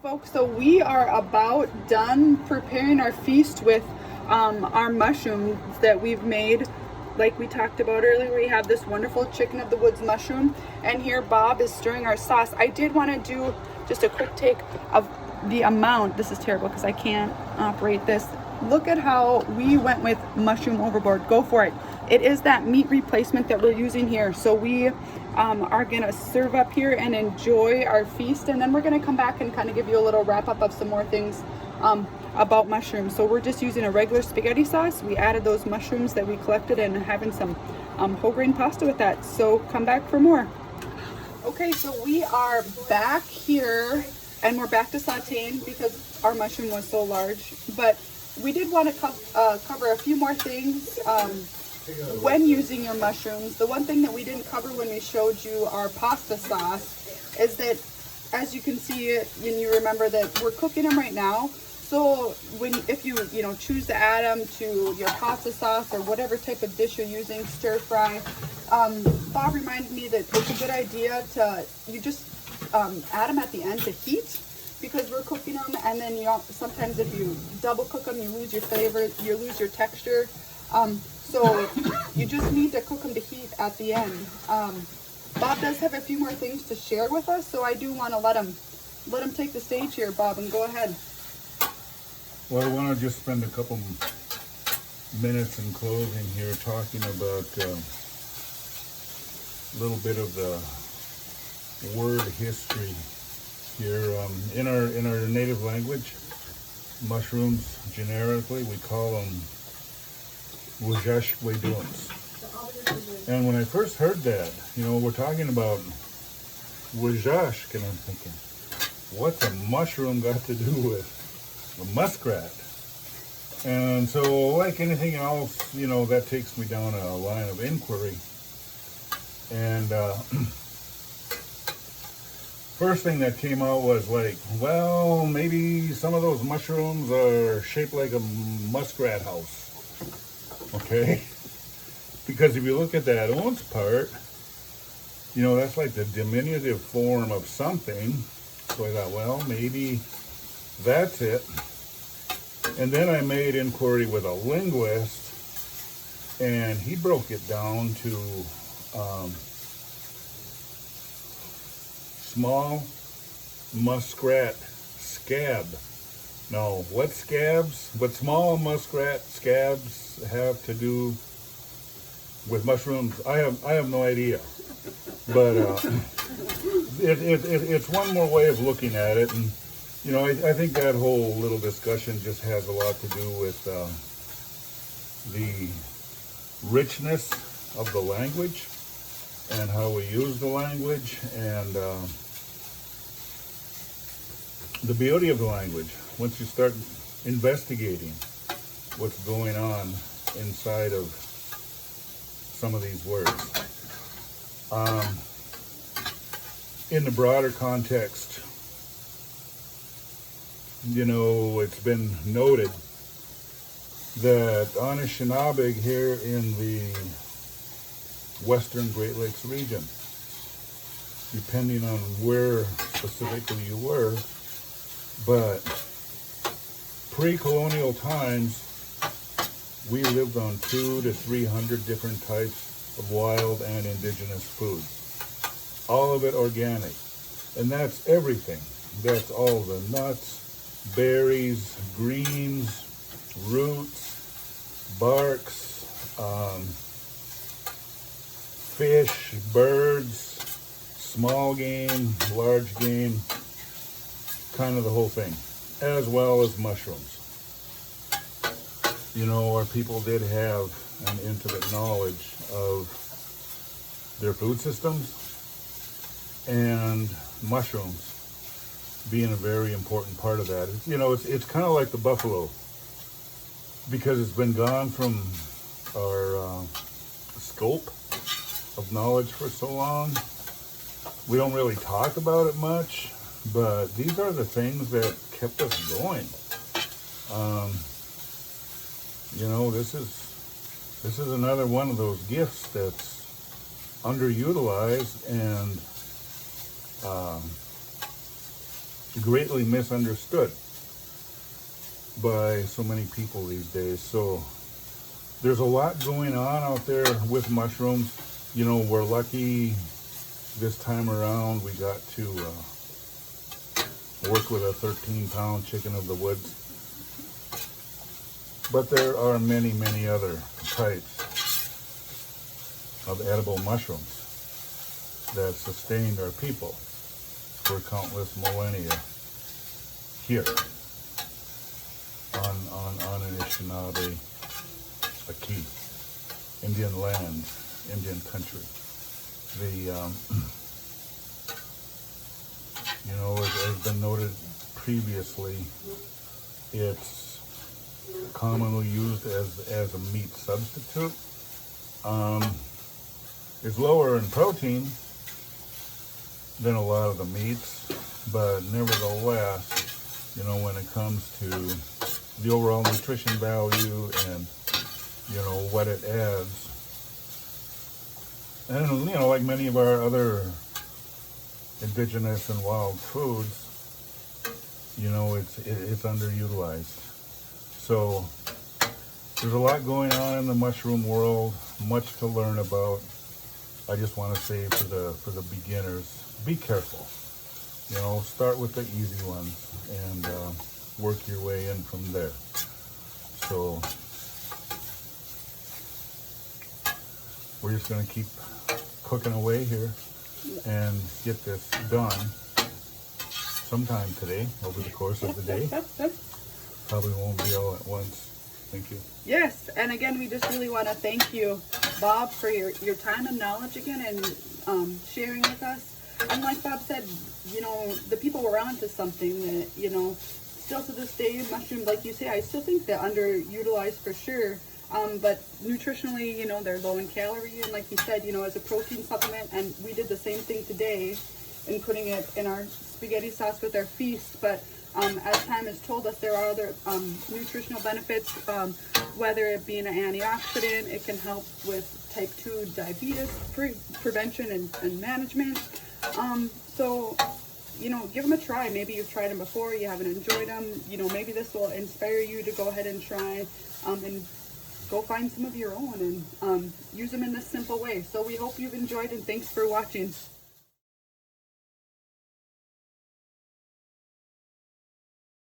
folks, so we are about done preparing our feast with our mushrooms that we've made. Like we talked about earlier, we have this wonderful chicken of the woods mushroom, and here Bob is stirring our sauce. I did want to do just a quick take of the amount. This is terrible because I can't operate this. Look at how we went with mushroom overboard. Go for it. It is that meat replacement that we're using here. So we are gonna serve up here and enjoy our feast, and then we're gonna come back and kind of give you a little wrap up of some more things about mushrooms. So we're just using a regular spaghetti sauce. We added those mushrooms that we collected and having some whole grain pasta with that. So come back for more. Okay, so we are back here and we're back to sauteing because our mushroom was so large, but we did want to cover a few more things when using your mushrooms. The one thing that we didn't cover when we showed you our pasta sauce is that, as you can see, and you remember that we're cooking them right now. So if you choose to add them to your pasta sauce or whatever type of dish you're using, stir fry, Bob reminded me that it's a good idea to just add them at the end to heat, because we're cooking them, and then sometimes if you double cook them, you lose your flavor, you lose your texture. So you just need to cook them to heat at the end. Bob does have a few more things to share with us, so I do want to let him take the stage here, Bob, and go ahead. Well, I want to just spend a couple minutes in closing here talking about a little bit of the word history here. In our native language, mushrooms generically we call them wujash weduns. And when I first heard that, we're talking about wujash, and I'm thinking, what's a mushroom got to do with a muskrat? And so, like anything else, that takes me down a line of inquiry. And first thing that came out was like, well, maybe some of those mushrooms are shaped like a muskrat house. Okay? Because if you look at that ounce part, that's like the diminutive form of something. So I thought, well, maybe that's it. And then I made inquiry with a linguist, and he broke it down to small muskrat scab. Now, what small muskrat scabs have to do with mushrooms? I have no idea. But it's one more way of looking at it, and I think that whole little discussion just has a lot to do with the richness of the language and how we use the language, and the beauty of the language once you start investigating what's going on inside of some of these words. In the broader context, it's been noted that Anishinaabe here in the western Great Lakes region, depending on where specifically you were, but pre-colonial times, we lived on 200 to 300 different types of wild and indigenous foods. All of it organic. And that's everything. That's all the nuts, berries, greens, roots, barks, fish, birds, small game, large game, kind of the whole thing, as well as mushrooms. Our people did have an intimate knowledge of their food systems, and mushrooms being a very important part of that. It's kind of like the buffalo, because it's been gone from our scope of knowledge for so long. We don't really talk about it much, but these are the things that kept us going. This is another one of those gifts that's underutilized, and greatly misunderstood by so many people these days. So there's a lot going on out there with mushrooms. You know, we're lucky this time around we got to work with a 13-pound chicken of the woods. But there are many, many other types of edible mushrooms that sustained our people for countless millennia here on Anishinaabe, Aki, Indian land, Indian country. You know, as has been noted previously, it's commonly used as a meat substitute. It's lower in protein than a lot of the meats, but nevertheless, you know, when it comes to the overall nutrition value and, you know, what it adds, and, you know, like many of our other indigenous and wild foods, you know, it's underutilized. So there's a lot going on in the mushroom world, much to learn about. I just want to say for the beginners, be careful. You know, start with the easy ones and work your way in from there. So we're just going to keep cooking away here and get this done sometime today over the course of the day. Probably won't be all at once. Thank you. Yes, and again, we just really want to thank you, Bob, for your time and knowledge again and sharing with us. And like Bob said, you know, the people were onto something that, you know, still to this day, mushrooms, like you say, I still think they're underutilized for sure. But nutritionally, you know, they're low in calorie, and like you said, you know, as a protein supplement, and we did the same thing today in putting it in our spaghetti sauce with our feast. But as time has told us, there are other nutritional benefits, whether it be an antioxidant, it can help with type 2 diabetes prevention and management. So, you know, give them a try. Maybe you've tried them before, you haven't enjoyed them. You know, maybe this will inspire you to go ahead and try and go find some of your own and use them in this simple way. So we hope you've enjoyed, and thanks for watching.